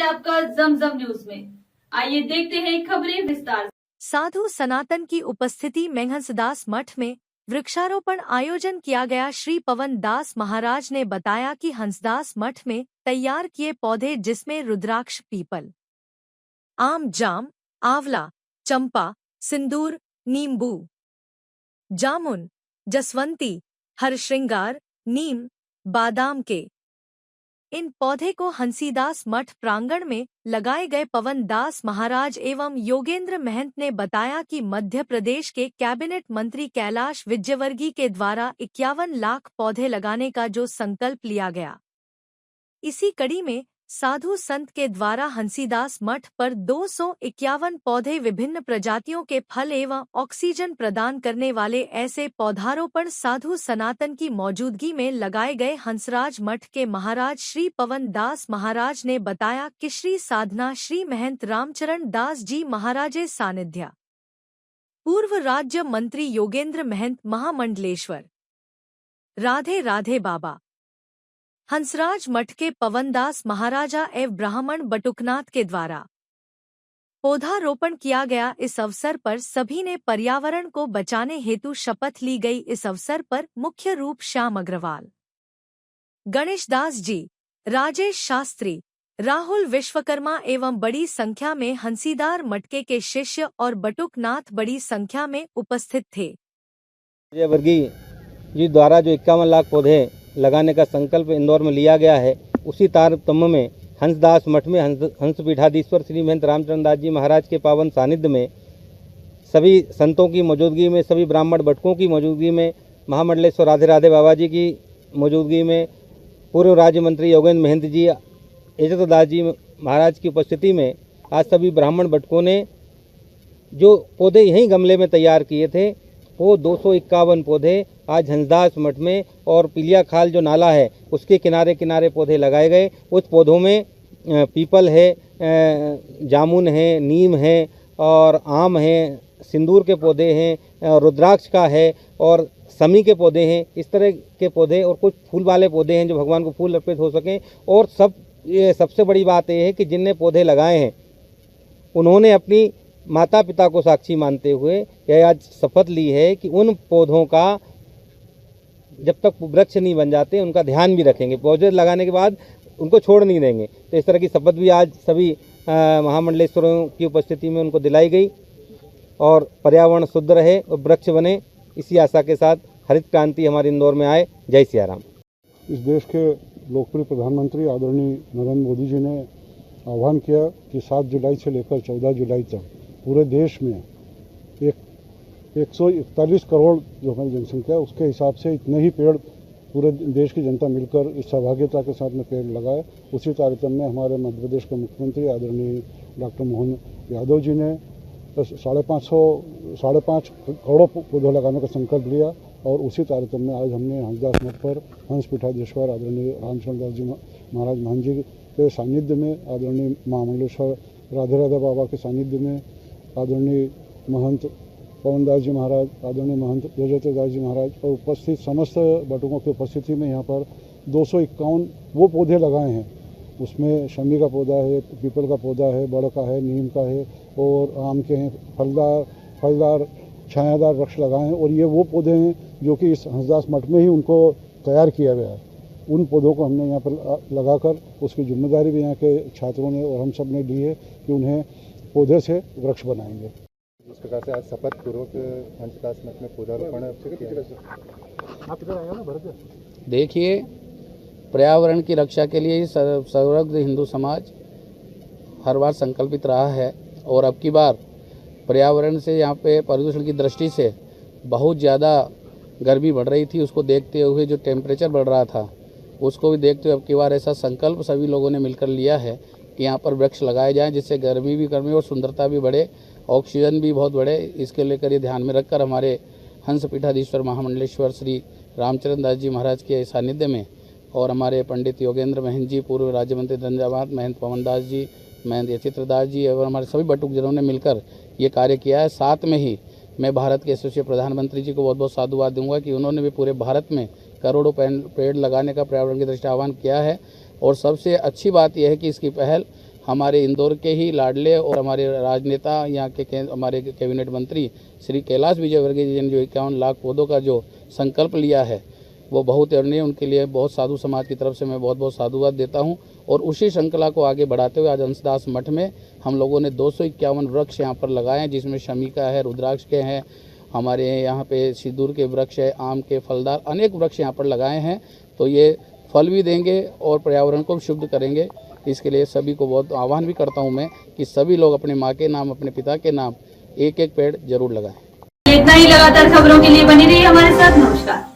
आपका जमजम न्यूज में। आइए देखते हैं खबरें विस्तार से। साधु सनातन की उपस्थिति में हंसदास मठ में वृक्षारोपण आयोजन किया गया। श्री पवन दास महाराज ने बताया कि हंसदास मठ में तैयार किए पौधे जिसमें रुद्राक्ष, पीपल, आम, जाम, आंवला, चंपा, सिंदूर, नींबू, जामुन, जसवंती, हरश्रृंगार, नीम, बादाम के इन पौधे को हंसीदास मठ प्रांगण में लगाए गए। पवन दास महाराज एवं योगेंद्र महंत ने बताया कि मध्य प्रदेश के कैबिनेट मंत्री कैलाश विजयवर्गीय के द्वारा 51 लाख पौधे लगाने का जो संकल्प लिया गया, इसी कड़ी में साधु संत के द्वारा हंसीदास मठ पर 251 पौधे विभिन्न प्रजातियों के फल एवं ऑक्सीजन प्रदान करने वाले ऐसे पौधारोपण साधु सनातन की मौजूदगी में लगाए गए। हंसराज मठ के महाराज श्री पवन दास महाराज ने बताया कि श्री साधना श्री महंत रामचरण दास जी महाराजे सानिध्य, पूर्व राज्य मंत्री योगेंद्र महंत महामंडलेश्वर, राधे राधे बाबा, हंसराज मठ के पवनदास महाराजा एवं ब्राह्मण बटुकनाथ के द्वारा पौधारोपण किया गया। इस अवसर पर सभी ने पर्यावरण को बचाने हेतु शपथ ली गई। इस अवसर पर मुख्य रूप श्याम अग्रवाल, गणेश दास जी, राजेश शास्त्री, राहुल विश्वकर्मा एवं बड़ी संख्या में हंसीदार मटके के शिष्य और बटुकनाथ बड़ी संख्या में उपस्थित थे। वर्गीय जी द्वारा जो 51 लाख पौधे लगाने का संकल्प इंदौर में लिया गया है, उसी तारतम्य में हंसदास मठ में हंस पीठाधीश्वर श्री महंत रामचरण दास जी महाराज के पावन सानिध्य में सभी संतों की मौजूदगी में, सभी ब्राह्मण बटकों की मौजूदगी में, महामंडलेश्वर राधे राधे बाबा जी की मौजूदगी में, पूर्व राज्य मंत्री योगेंद्र महंत जी, इज्जत दास जी महाराज की उपस्थिति में आज सभी ब्राह्मण बटकों ने जो पौधे यहीं गमले में तैयार किए थे, वो 251 पौधे आज हंसदास मठ में और पीलिया खाल जो नाला है उसके किनारे किनारे पौधे लगाए गए। उस पौधों में पीपल है, जामुन है, नीम है और आम है, सिंदूर के पौधे हैं, रुद्राक्ष का है और समी के पौधे हैं। इस तरह के पौधे और कुछ फूल वाले पौधे हैं जो भगवान को फूल अर्पित हो सकें। और सबसे बड़ी बात यह है कि जिनने पौधे लगाए हैं उन्होंने अपनी माता पिता को साक्षी मानते हुए यह आज शपथ ली है कि उन पौधों का जब तक वृक्ष नहीं बन जाते उनका ध्यान भी रखेंगे, पौधे लगाने के बाद उनको छोड़ नहीं देंगे। तो इस तरह की शपथ भी आज सभी महामंडलेश्वरों की उपस्थिति में उनको दिलाई गई और पर्यावरण शुद्ध रहे और वृक्ष बने, इसी आशा के साथ हरित क्रांति हमारे इंदौर में आए। जय सिया राम। इस देश के लोकप्रिय प्रधानमंत्री आदरणीय नरेंद्र मोदी जी ने आह्वान किया कि 7 जुलाई से लेकर 14 जुलाई तक पूरे देश में 141 करोड़ जो हमारी जनसंख्या, उसके हिसाब से इतने ही पेड़ पूरे देश की जनता मिलकर इस सहभागिता के साथ में पेड़ लगाए। उसी तारतम्य में हमारे मध्य प्रदेश के मुख्यमंत्री आदरणीय डॉक्टर मोहन यादव जी ने 5.5 करोड़ पौधे लगाने का संकल्प लिया और उसी तारतम्य में आज हमने हंसदास मठ पर हंस पीठाधीश्वर आदरणीय रामचरण दास जी महाराज महंत जी के सानिध्य में, आदरणीय महामंडलेश्वर राधे राधे बाबा के सानिध्य में, आदरणीय महंत पवन दास जी महाराज, आदरणीय महंत इज्जत दास जी महाराज और उपस्थित समस्त बटुकों की उपस्थिति में यहाँ पर 251 वो पौधे लगाए हैं। उसमें शमी का पौधा है, पीपल का पौधा है, बड़ का है, नीम का है और आम के हैं। फलदार छायादार वृक्ष लगाए हैं और ये वो पौधे हैं जो कि इस हंसदास मठ में ही उनको तैयार किया गया है। उन पौधों को हमने यहाँ पर लगाकर उसकी जिम्मेदारी भी यहाँ के छात्रों ने और हम सब ने ली है कि उन्हें पौधे से वृक्ष बनाएंगे। इस प्रकार से आज शपथ पूर्वक हंसदास मठ में पौधारोपण। देखिए, पर्यावरण की रक्षा के लिए सर्वज्ञ हिंदू समाज हर बार संकल्पित रहा है और अब की बार पर्यावरण से यहाँ पे प्रदूषण की दृष्टि से बहुत ज़्यादा गर्मी बढ़ रही थी, उसको देखते हुए जो टेम्परेचर बढ़ रहा था उसको भी देखते हुए अब की बार ऐसा संकल्प सभी लोगों ने मिलकर लिया है कि यहाँ पर वृक्ष लगाए जाएं, जिससे गर्मी भी कम और सुंदरता भी बढ़े, ऑक्सीजन भी बहुत बढ़े। इसके लेकर ये ध्यान में रखकर हमारे हंस पीठाधीश्वर महामंडलेश्वर श्री रामचरण दास जी महाराज के सानिध्य में और हमारे पंडित योगेंद्र महंत जी, पूर्व राज्य मंत्री धन्यवाद, महंत पवन दास जी, महंत यचित्र दास जी और हमारे सभी बटुकजनों ने मिलकर ये कार्य किया है। साथ में ही मैं भारत के यशस्वी प्रधानमंत्री जी को बहुत बहुत साधुवाद दूंगा कि उन्होंने भी पूरे भारत में करोड़ों पेड़ लगाने का पर्यावरण की दृष्टि आह्वान किया है। और सबसे अच्छी बात यह है कि इसकी पहल हमारे इंदौर के ही लाडले और हमारे राजनेता यहाँ के हमारे कैबिनेट मंत्री श्री कैलाश विजयवर्गीय जी ने जो 51 लाख पौधों का जो संकल्प लिया है वो बहुत अरणीय, उनके लिए बहुत साधु समाज की तरफ से मैं बहुत बहुत साधुवाद देता हूँ। और उसी श्रृंखला को आगे बढ़ाते हुए आज हंसदास मठ में हम लोगों ने 251 वृक्ष यहाँ पर लगाए हैं, जिसमें शमिका है, रुद्राक्ष के हैं, हमारे यहाँ पे सिंदूर के वृक्ष है, आम के, फलदार अनेक वृक्ष यहाँ पर लगाए हैं। तो ये फल भी देंगे और पर्यावरण को भी शुद्ध करेंगे। इसके लिए सभी को बहुत आह्वान भी करता हूँ मैं कि सभी लोग अपने माँ के नाम, अपने पिता के नाम एक एक पेड़ जरूर लगाएं। इतना ही, लगातार खबरों के लिए बनी रहिए हमारे साथ। नमस्कार।